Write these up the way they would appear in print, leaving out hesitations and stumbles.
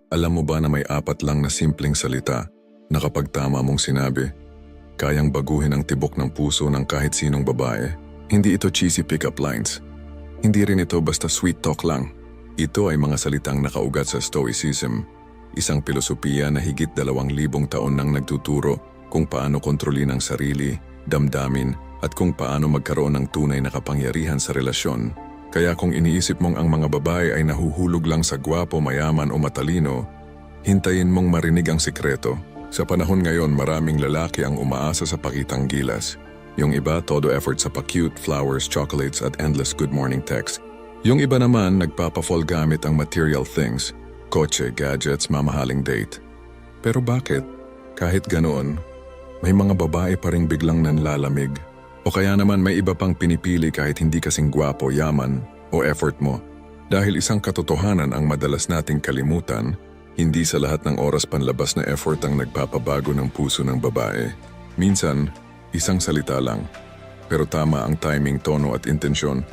Alam mo ba na may 4 lang na simpleng salita na kapag tama mong sinabi, kayang baguhin ang tibok ng puso ng kahit sinong babae? Hindi ito cheesy pick-up lines. Hindi rin ito basta sweet talk lang. Ito ay mga salitang nakaugat sa Stoicism, isang pilosopiya na higit 2,000 taon nang nagtuturo kung paano kontrolin ang sarili, damdamin, at kung paano magkaroon ng tunay na kapangyarihan sa relasyon. Kaya kung iniisip mong ang mga babae ay nahuhulog lang sa gwapo, mayaman o matalino, hintayin mong marinig ang sikreto. Sa panahon ngayon, maraming lalaki ang umaasa sa pakitang gilas. Yung iba, todo effort sa pa-cute, flowers, chocolates at endless good morning text. Yung iba naman, nagpapa-fall gamit ang material things, kotse, gadgets, mamahaling date. Pero bakit? Kahit ganoon, may mga babae pa ring biglang nanlalamig. O kaya naman may iba pang pinipili kahit hindi kasing gwapo, yaman o effort mo. Dahil isang katotohanan ang madalas nating kalimutan, hindi sa lahat ng oras panlabas na effort ang nagpapabago ng puso ng babae. Minsan, isang salita lang. Pero tama ang timing, tono at intensyon.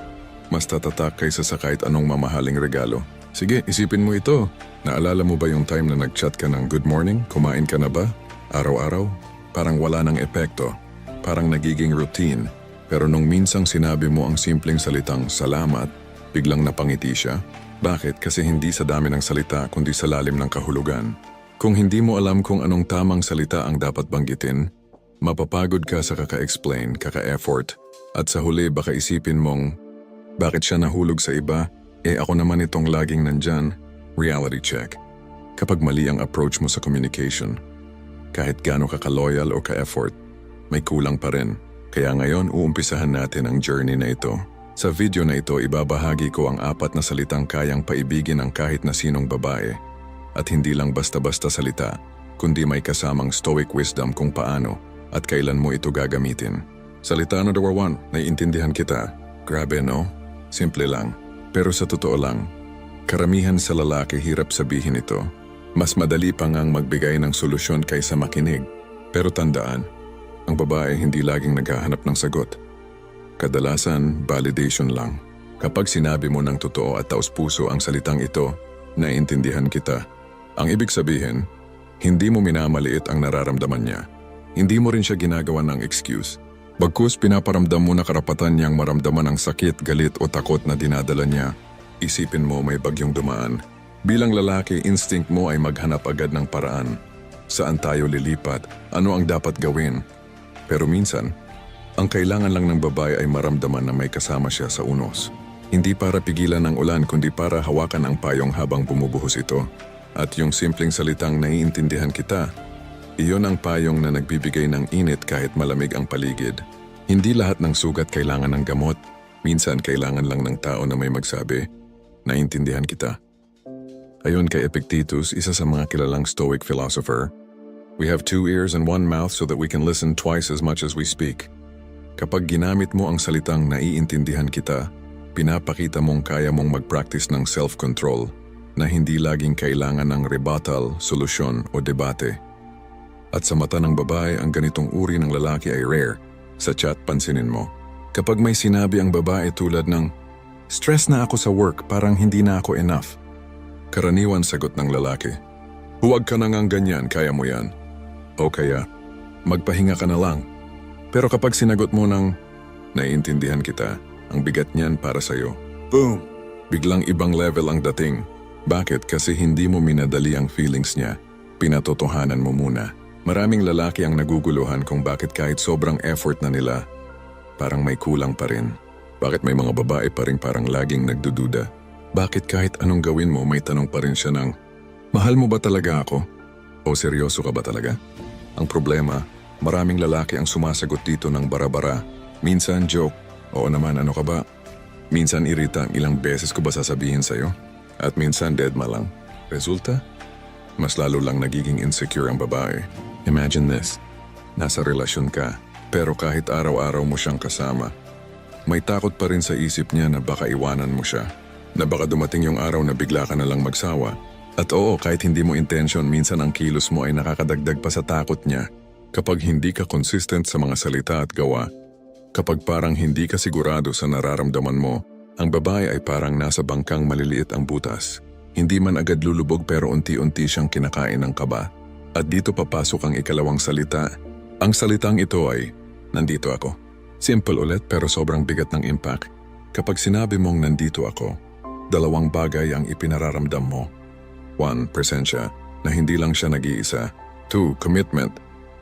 Mas tatatak kaysa sa kahit anong mamahaling regalo. Sige, isipin mo ito. Naalala mo ba yung time na nag-chat ka ng good morning? Kumain ka na ba? Araw-araw? Parang wala ng epekto. Parang nagiging routine. Pero nung minsang sinabi mo ang simpleng salitang salamat, biglang napangiti siya. Bakit? Kasi hindi sa dami ng salita kundi sa lalim ng kahulugan. Kung hindi mo alam kung anong tamang salita ang dapat banggitin, mapapagod ka sa kaka-explain, kaka-effort, at sa huli baka isipin mong, bakit siya nahulog sa iba? Ako naman itong laging nandyan. Reality check. Kapag mali ang approach mo sa communication, kahit gaano ka ka-loyal o ka-effort, may kulang pa rin. Kaya ngayon uumpisahan natin ang journey na ito. Sa video na ito, ibabahagi ko ang 4 na salitang kayang paibigin ang kahit na sinong babae. At hindi lang basta-basta salita, kundi may kasamang stoic wisdom kung paano at kailan mo ito gagamitin. Salita number 1, naiintindihan kita. Grabe no? Simple lang. Pero sa totoo lang, karamihan sa lalaki hirap sabihin ito. Mas madali pa ngang magbigay ng solusyon kaysa makinig. Pero tandaan, ang babae hindi laging naghahanap ng sagot. Kadalasan, validation lang. Kapag sinabi mo ng totoo at taos-puso ang salitang ito, naiintindihan kita. Ang ibig sabihin, hindi mo minamaliit ang nararamdaman niya. Hindi mo rin siya ginagawa ng excuse. Bagkus pinaparamdam mo na karapatan niyang maramdaman ang sakit, galit o takot na dinadala niya. Isipin mo may bagyong dumaan. Bilang lalaki, instinct mo ay maghanap agad ng paraan. Saan tayo lilipat? Ano ang dapat gawin? Pero minsan, ang kailangan lang ng babae ay maramdaman na may kasama siya sa unos. Hindi para pigilan ang ulan kundi para hawakan ang payong habang bumubuhos ito. At yung simpleng salitang naiintindihan kita, iyon ang payong na nagbibigay ng init kahit malamig ang paligid. Hindi lahat ng sugat kailangan ng gamot. Minsan kailangan lang ng tao na may magsabi, naiintindihan kita. Ayon kay Epictetus, isa sa mga kilalang Stoic philosopher, we have 2 ears and 1 mouth so that we can listen twice as much as we speak. Kapag ginamit mo ang salitang naiintindihan kita, pinapakita mong kaya mong mag-practice ng self-control na hindi laging kailangan ng rebuttal, solusyon o debate. At sa mata ng babae, ang ganitong uri ng lalaki ay rare. Sa chat, pansinin mo. Kapag may sinabi ang babae tulad ng, stress na ako sa work, parang hindi na ako enough. Karaniwan sagot ng lalaki, huwag ka na ngang ganyan, kaya mo yan. O kaya, magpahinga ka na lang. Pero kapag sinagot mo ng, naiintindihan kita, ang bigat niyan para sa'yo. Boom! Biglang ibang level ang dating. Bakit? Kasi hindi mo minadali ang feelings niya. Pinatotohanan mo muna. Maraming lalaki ang naguguluhan kung bakit kahit sobrang effort na nila, parang may kulang pa rin. Bakit may mga babae pa rin parang laging nagdududa? Bakit kahit anong gawin mo may tanong pa rin siya ng, mahal mo ba talaga ako? O seryoso ka ba talaga? Ang problema, maraming lalaki ang sumasagot dito ng bara-bara. Minsan joke, oo naman ano ka ba? Minsan irita, ilang beses ko ba sasabihin sa'yo? At minsan deadma lang. Resulta? Mas lalo lang nagiging insecure ang babae. Imagine this, nasa relasyon ka, pero kahit araw-araw mo siyang kasama, may takot pa rin sa isip niya na baka iwanan mo siya. Na baka dumating yung araw na bigla ka na lang magsawa. At oo, kahit hindi mo intention, minsan ang kilos mo ay nakakadagdag pa sa takot niya. Kapag hindi ka consistent sa mga salita at gawa, kapag parang hindi ka sigurado sa nararamdaman mo, ang babae ay parang nasa bangkang maliliit ang butas. Hindi man agad lulubog pero unti-unti siyang kinakain ng kaba. At dito papasok ang ikalawang salita. Ang salitang ito ay, nandito ako. Simple ulit pero sobrang bigat ng impact. Kapag sinabi mong nandito ako, dalawang bagay ang ipinararamdam mo. 1. Presensya, na hindi lang siya nag-iisa. 2. Commitment,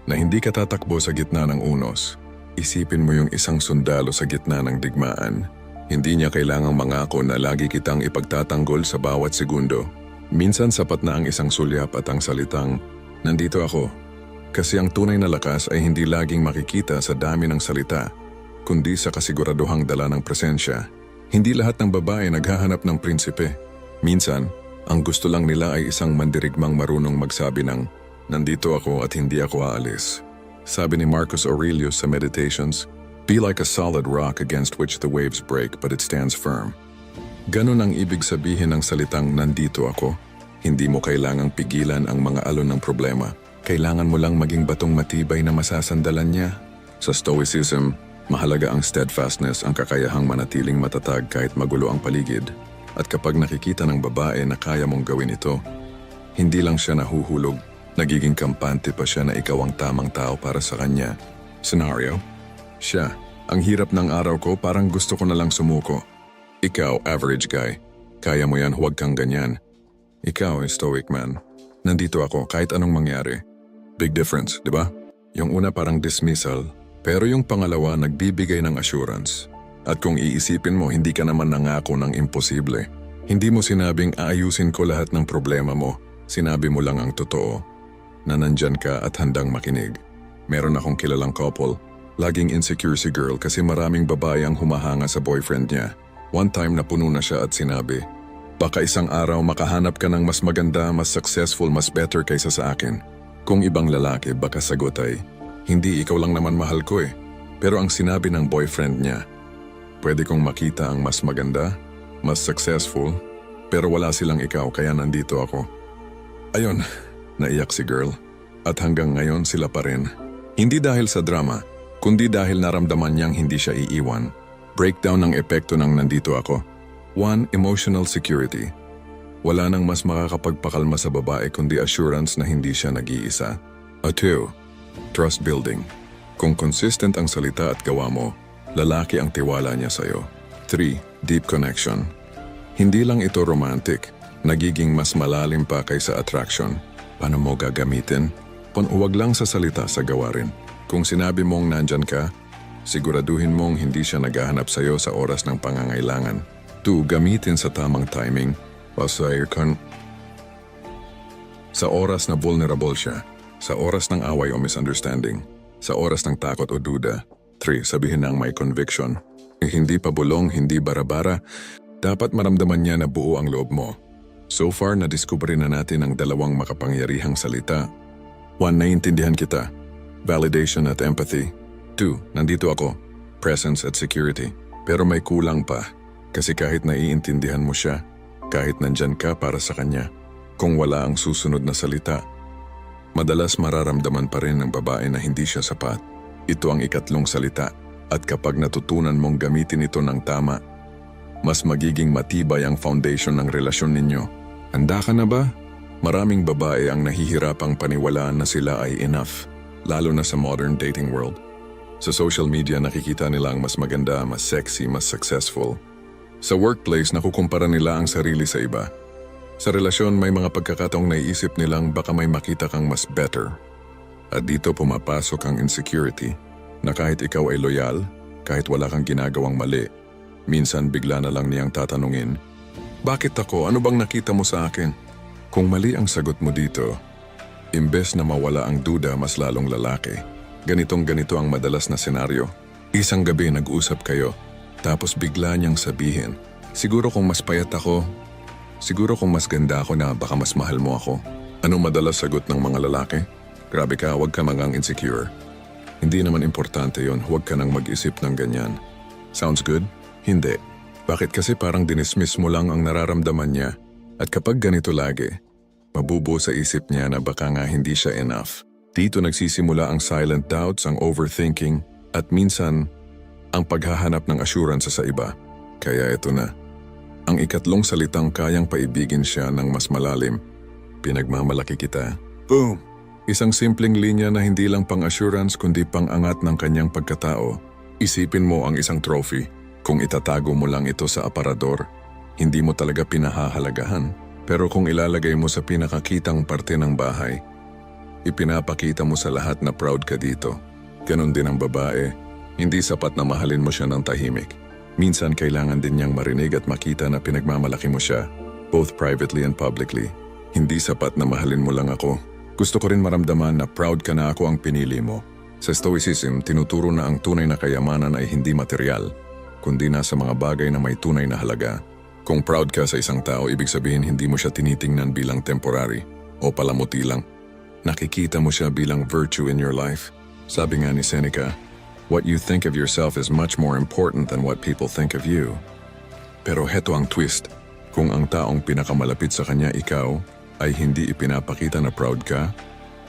na hindi ka tatakbo sa gitna ng unos. Isipin mo yung isang sundalo sa gitna ng digmaan. Hindi niya kailangang mangako na lagi kitang ipagtatanggol sa bawat segundo. Minsan sapat na ang isang sulyap at ang salitang, nandito ako. Kasi ang tunay na lakas ay hindi laging makikita sa dami ng salita, kundi sa kasiguraduhang dala ng presensya. Hindi lahat ng babae naghahanap ng prinsipe. Minsan, ang gusto lang nila ay isang mandirigmang marunong magsabi ng, nandito ako at hindi ako aalis. Sabi ni Marcus Aurelius sa Meditations, be like a solid rock against which the waves break but it stands firm. Ganon ang ibig sabihin ng salitang nandito ako. Hindi mo kailangang pigilan ang mga alon ng problema. Kailangan mo lang maging batong matibay na masasandalan niya. Sa Stoicism, mahalaga ang steadfastness, ang kakayahang manatiling matatag kahit magulo ang paligid. At kapag nakikita ng babae na kaya mong gawin ito, hindi lang siya nahuhulog, nagiging kampante pa siya na ikaw ang tamang tao para sa kanya. Scenario? Siya, ang hirap ng araw ko, parang gusto ko na lang sumuko. Ikaw, average guy, kaya mo yan, huwag kang ganyan. Ikaw, stoic man, nandito ako kahit anong mangyari. Big difference, di ba? Yung una parang dismissal, pero yung pangalawa nagbibigay ng assurance. At kung iisipin mo, hindi ka naman nangako ng imposible. Hindi mo sinabing aayusin ko lahat ng problema mo. Sinabi mo lang ang totoo, na nandyan ka at handang makinig. Meron akong kilalang couple, laging insecure si girl kasi maraming babae ang humahanga sa boyfriend niya. One time napuno na siya at sinabi, baka isang araw makahanap ka ng mas maganda, mas successful, mas better kaysa sa akin. Kung ibang lalaki, baka sagot ay, hindi, ikaw lang naman mahal ko eh. Pero ang sinabi ng boyfriend niya, pwede kong makita ang mas maganda, mas successful, pero wala silang ikaw kaya nandito ako. Ayun, naiyak si girl. At hanggang ngayon sila pa rin. Hindi dahil sa drama, kundi dahil naramdaman niyang hindi siya iiwan. Breakdown ng epekto ng nandito ako. 1. Emotional security. Wala nang mas makakapagpakalma sa babae kundi assurance na hindi siya nag-iisa. 2. Trust building. Kung consistent ang salita at gawa mo, lalaki ang tiwala niya sa'yo. 3. Deep connection. Hindi lang ito romantic, nagiging mas malalim pa kaysa attraction. Paano mo gagamitin? Huwag lang sa salita, sa gawa rin. Kung sinabi mong nandyan ka, siguraduhin mong hindi siya naghahanap sa'yo sa oras ng pangangailangan. 2. Gamitin sa tamang timing. Sa oras na vulnerable siya, sa oras ng away o misunderstanding, sa oras ng takot o duda. 3. Sabihin ng may conviction. Hindi pa bulong, hindi bara-bara, dapat maramdaman niya na buo ang loob mo. So far, nadiskubre na natin ang dalawang makapangyarihang salita. 1. Naiintindihan kita. Validation at empathy. 2. Nandito ako. Presence at security. Pero may kulang pa. Kasi kahit naiintindihan mo siya, kahit nandyan ka para sa kanya, kung wala ang susunod na salita, madalas mararamdaman pa rin ng babae na hindi siya sapat. Ito ang ikatlong salita. At kapag natutunan mong gamitin ito ng tama, mas magiging matibay ang foundation ng relasyon ninyo. Handa ka na ba? Maraming babae ang nahihirapang paniwalaan na sila ay enough, lalo na sa modern dating world. Sa social media nakikita nila ang mas maganda, mas sexy, mas successful. Sa workplace nakukumpara nila ang sarili sa iba. Sa relasyon may mga pagkakataong naiisip nilang baka may makita kang mas better. At dito pumapasok ang insecurity, na kahit ikaw ay loyal, kahit wala kang ginagawang mali, minsan bigla na lang niyang tatanungin, bakit ako? Ano bang nakita mo sa akin? Kung mali ang sagot mo dito, imbes na mawala ang duda, mas lalong lalaki. Ganitong-ganito ang madalas na senaryo. Isang gabi nag-usap kayo, tapos bigla niyang sabihin, siguro kung mas payat ako, siguro kung mas ganda ako na baka mas mahal mo ako. Anong madalas sagot ng mga lalaki? Grabe ka, huwag ka mangang insecure. Hindi naman importante yon, huwag ka nang mag-isip ng ganyan. Sounds good? Hindi. Bakit? Kasi parang dinismiss mo lang ang nararamdaman niya. At kapag ganito lagi, mabubuo sa isip niya na baka nga hindi siya enough. Dito nagsisimula ang silent doubts, ang overthinking, at minsan, ang paghahanap ng assurance sa iba. Kaya ito na. Ang ikatlong salitang kayang paibigin siya ng mas malalim. Pinagmamalaki kita. Boom! Isang simpleng linya na hindi lang pang-assurance kundi pang-angat ng kanyang pagkatao. Isipin mo ang isang trophy. Kung itatago mo lang ito sa aparador, hindi mo talaga pinahahalagahan. Pero kung ilalagay mo sa pinakakitang parte ng bahay, ipinapakita mo sa lahat na proud ka dito. Ganon din ang babae. Hindi sapat na mahalin mo siya ng tahimik. Minsan kailangan din niyang marinig at makita na pinagmamalaki mo siya, both privately and publicly. Hindi sapat na mahalin mo lang ako. Gusto ko rin maramdaman na proud ka na ako ang pinili mo. Sa Stoicism, tinuturo na ang tunay na kayamanan ay hindi material, kundi nasa mga bagay na may tunay na halaga. Kung proud ka sa isang tao, ibig sabihin hindi mo siya tinitingnan bilang temporary o palamuti lang. Nakikita mo siya bilang virtue in your life. Sabi nga ni Seneca, what you think of yourself is much more important than what people think of you. Pero heto ang twist. Kung ang taong pinakamalapit sa kanya ikaw ay hindi ipinapakita na proud ka,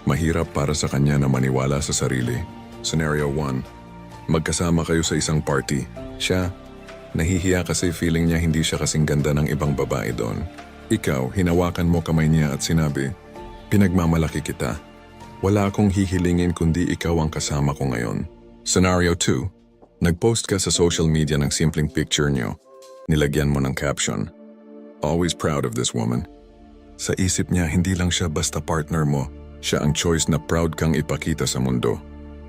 mahirap para sa kanya na maniwala sa sarili. Scenario 1. Magkasama kayo sa isang party. Siya, nahihiya kasi feeling niya hindi siya kasing ganda ng ibang babae doon. Ikaw, hinawakan mo kamay niya at sinabi, pinagmamalaki kita. Wala akong hihilingin kundi ikaw ang kasama ko ngayon. Scenario 2. Nag-post ka sa social media ng simpleng picture niyo. Nilagyan mo ng caption, always proud of this woman. Sa isip niya, hindi lang siya basta partner mo. Siya ang choice na proud kang ipakita sa mundo.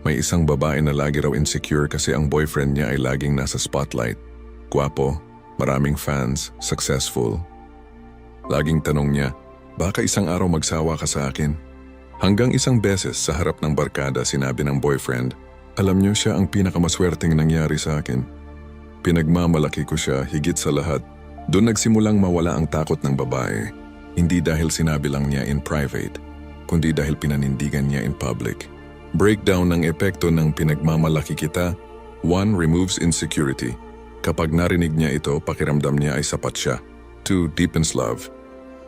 May isang babae na lagi raw insecure kasi ang boyfriend niya ay laging nasa spotlight. Gwapo, maraming fans, successful. Laging tanong niya, baka isang araw magsawa ka sa akin? Hanggang isang beses sa harap ng barkada sinabi ng boyfriend, alam niyo siya ang pinakamaswerteng nangyari sa akin. Pinagmamalaki ko siya higit sa lahat. Doon nagsimulang mawala ang takot ng babae. Hindi dahil sinabi lang niya in private, kundi dahil pinanindigan niya in public. Breakdown ng epekto ng pinagmamalaki kita. 1. Removes insecurity. Kapag narinig niya ito, pakiramdam niya ay sapat siya. 2. Deepens love.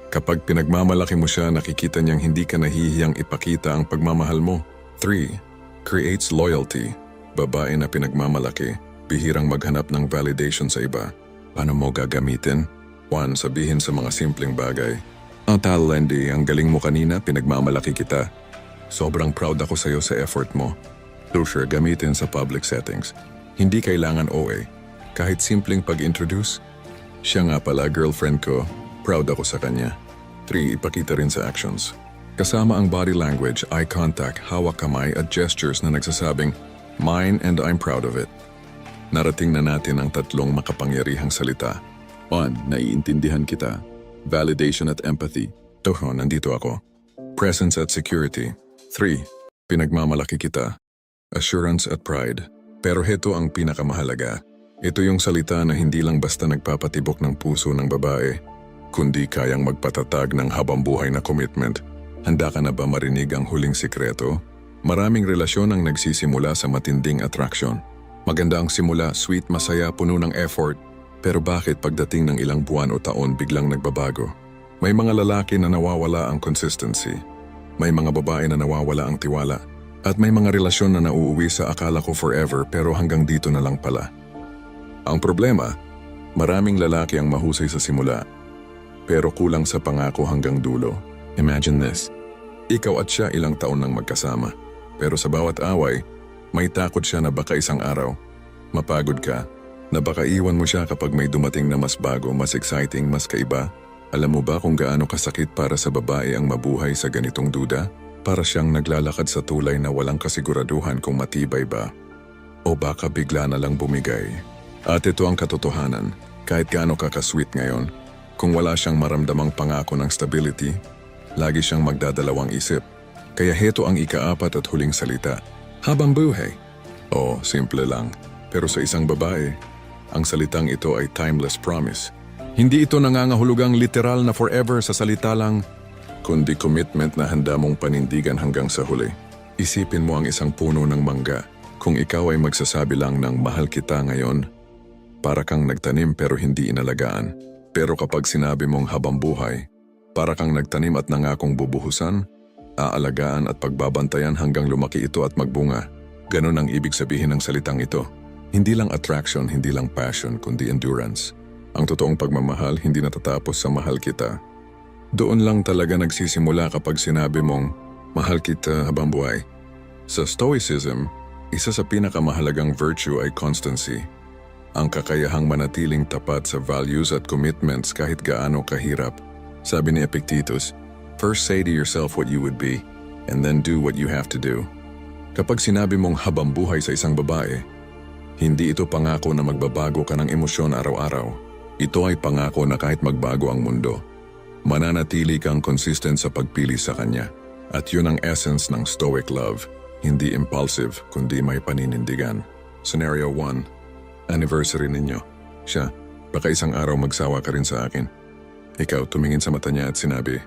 Kapag pinagmamalaki mo siya, nakikita niyang hindi ka nahihiyang ipakita ang pagmamahal mo. 3. Creates loyalty. Babae na pinagmamalaki, bihirang maghanap ng validation sa iba. Paano mo gagamitin? 1. Sabihin sa mga simpleng bagay. Tal, Lendy, ang galing mo kanina, pinagmamalaki kita. Sobrang proud ako sa'yo sa effort mo. Closure gamitin sa public settings. Hindi kailangan OA. Kahit simpleng pag-introduce. Siya nga pala, girlfriend ko. Proud ako sa kanya. 3. Ipakita rin sa actions. Kasama ang body language, eye contact, hawak kamay at gestures na nagsasabing, mine and I'm proud of it. Narating na natin ang tatlong makapangyarihang salita. 1. Naiintindihan kita. Validation at empathy. Toho, nandito ako. Presence at security. 3. Pinagmamalaki kita. Assurance at pride. Pero heto ang pinakamahalaga. Ito yung salita na hindi lang basta nagpapatibok ng puso ng babae, kundi kayang magpatatag ng habambuhay na commitment. Handa ka na ba marinig ang huling sikreto? Maraming relasyon ang nagsisimula sa matinding attraction. Maganda ang simula, sweet, masaya, puno ng effort. Pero bakit pagdating ng ilang buwan o taon biglang nagbabago? May mga lalaki na nawawala ang consistency. May mga babae na nawawala ang tiwala. At may mga relasyon na nauuwi sa akala ko forever pero hanggang dito na lang pala. Ang problema, maraming lalaki ang mahusay sa simula, pero kulang sa pangako hanggang dulo. Imagine this. Ikaw at siya ilang taon nang magkasama. Pero sa bawat away, may takot siya na baka isang araw, mapagod ka, na baka iwan mo siya kapag may dumating na mas bago, mas exciting, mas kaiba. Alam mo ba kung gaano kasakit para sa babae ang mabuhay sa ganitong duda? Para siyang naglalakad sa tulay na walang kasiguraduhan kung matibay ba. O baka bigla na lang bumigay. At ito ang katotohanan, kahit gaano kakasweet ngayon, kung wala siyang maramdamang pangako ng stability, lagi siyang magdadalawang isip. Kaya heto ang ika-4 at huling salita. Habang buhay. O, simple lang. Pero sa isang babae, ang salitang ito ay timeless promise. Hindi ito nangangahulugang literal na forever sa salita lang, kundi commitment na handa mong panindigan hanggang sa huli. Isipin mo ang isang puno ng mangga. Kung ikaw ay magsasabi lang ng mahal kita ngayon, para kang nagtanim pero hindi inalagaan. Pero kapag sinabi mong habang buhay, para kang nagtanim at nangakong bubuhusan, aalagaan at pagbabantayan hanggang lumaki ito at magbunga. Ganon ang ibig sabihin ng salitang ito. Hindi lang attraction, hindi lang passion, kundi endurance. Ang totoong pagmamahal hindi natatapos sa mahal kita. Doon lang talaga nagsisimula kapag sinabi mong, mahal kita habang buhay. Sa Stoicism, isa sa pinakamahalagang virtue ay constancy. Ang kakayahang manatiling tapat sa values at commitments kahit gaano kahirap. Sabi ni Epictetus, first say to yourself what you would be, and then do what you have to do. Kapag sinabi mong habang buhay sa isang babae, hindi ito pangako na magbabago ka ng emosyon araw-araw. Ito ay pangako na kahit magbago ang mundo, mananatili kang consistent sa pagpili sa kanya. At yun ang essence ng Stoic love, hindi impulsive kundi may paninindigan. Scenario 1, anniversary ninyo. Siya, baka isang araw magsawa ka rin sa akin. Ikaw tumingin sa mata niya at sinabi,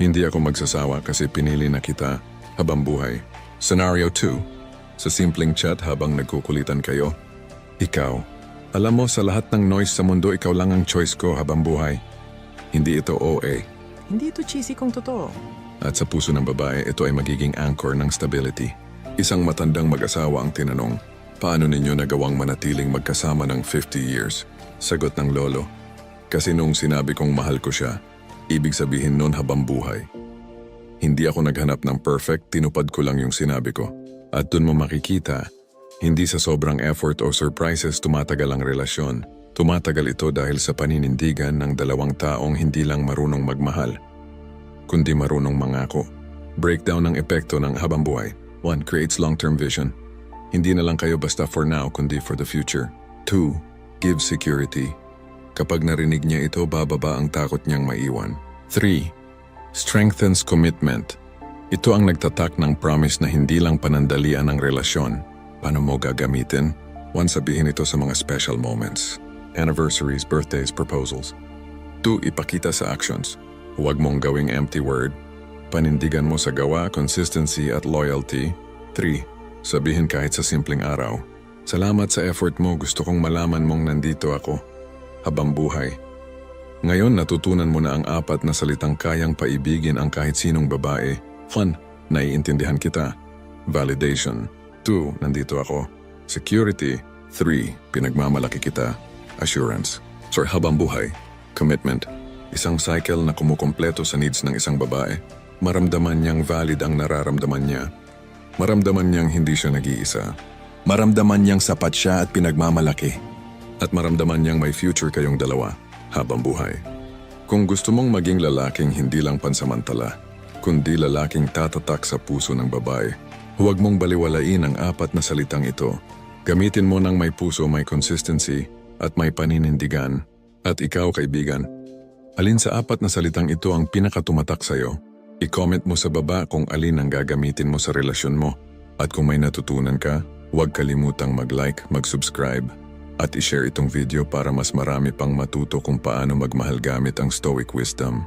hindi ako magsasawa kasi pinili na kita habang buhay. Scenario 2, sa simpleng chat habang nagkukulitan kayo. Ikaw, alam mo sa lahat ng noise sa mundo ikaw lang ang choice ko habang buhay. Hindi ito OA. Hindi ito cheesy kung totoo. At sa puso ng babae, ito ay magiging anchor ng stability. Isang matandang mag-asawa ang tinanong, paano ninyo nagawang manatiling magkasama ng 50 years? Sagot ng lolo, kasi nung sinabi kong mahal ko siya, ibig sabihin nun habang buhay. Hindi ako naghanap ng perfect, tinupad ko lang yung sinabi ko. At dun mo makikita, hindi sa sobrang effort o surprises tumatagal ang relasyon. Tumatagal ito dahil sa paninindigan ng dalawang taong hindi lang marunong magmahal, kundi marunong mangako. Breakdown ng epekto ng habang buhay. 1. Creates long-term vision. Hindi na lang kayo basta for now, kundi for the future. 2. Gives security. Kapag narinig niya ito, bababa ang takot niyang maiwan. 3. Strengthens commitment. Ito ang nagtatak ng promise na hindi lang panandalian ang relasyon. Paano mo gagamitin? 1. Sabihin ito sa mga special moments. Anniversaries, birthdays, proposals. 2. Ipakita sa actions. Huwag mong gawing empty word. Panindigan mo sa gawa, consistency at loyalty. 3. Sabihin kahit sa simpleng araw. Salamat sa effort mo, gusto kong malaman mong nandito ako. Habang buhay. Ngayon natutunan mo na ang 4 na salitang kayang paibigin ang kahit sinong babae. 1. Naiintindihan kita. Validation. 2. Nandito ako. Security. 3. Pinagmamalaki kita. Assurance. So habang buhay. Commitment. Isang cycle na kumukumpleto sa needs ng isang babae. Maramdaman niyang valid ang nararamdaman niya. Maramdaman niyang hindi siya nag-iisa. Maramdaman niyang sapat siya at pinagmamalaki. At maramdaman niyang may future kayong dalawa habang buhay. Kung gusto mong maging lalaking hindi lang pansamantala, kundi lalaking tatatak sa puso ng babae, huwag mong baliwalain ang 4 na salitang ito. Gamitin mo ng may puso, may consistency, at may paninindigan. At ikaw, kaibigan, alin sa 4 na salitang ito ang pinakatumatak sa'yo? I-comment mo sa baba kung alin ang gagamitin mo sa relasyon mo. At kung may natutunan ka, huwag kalimutang mag-like, mag-subscribe, at i-share itong video para mas marami pang matuto kung paano magmahal gamit ang Stoic wisdom.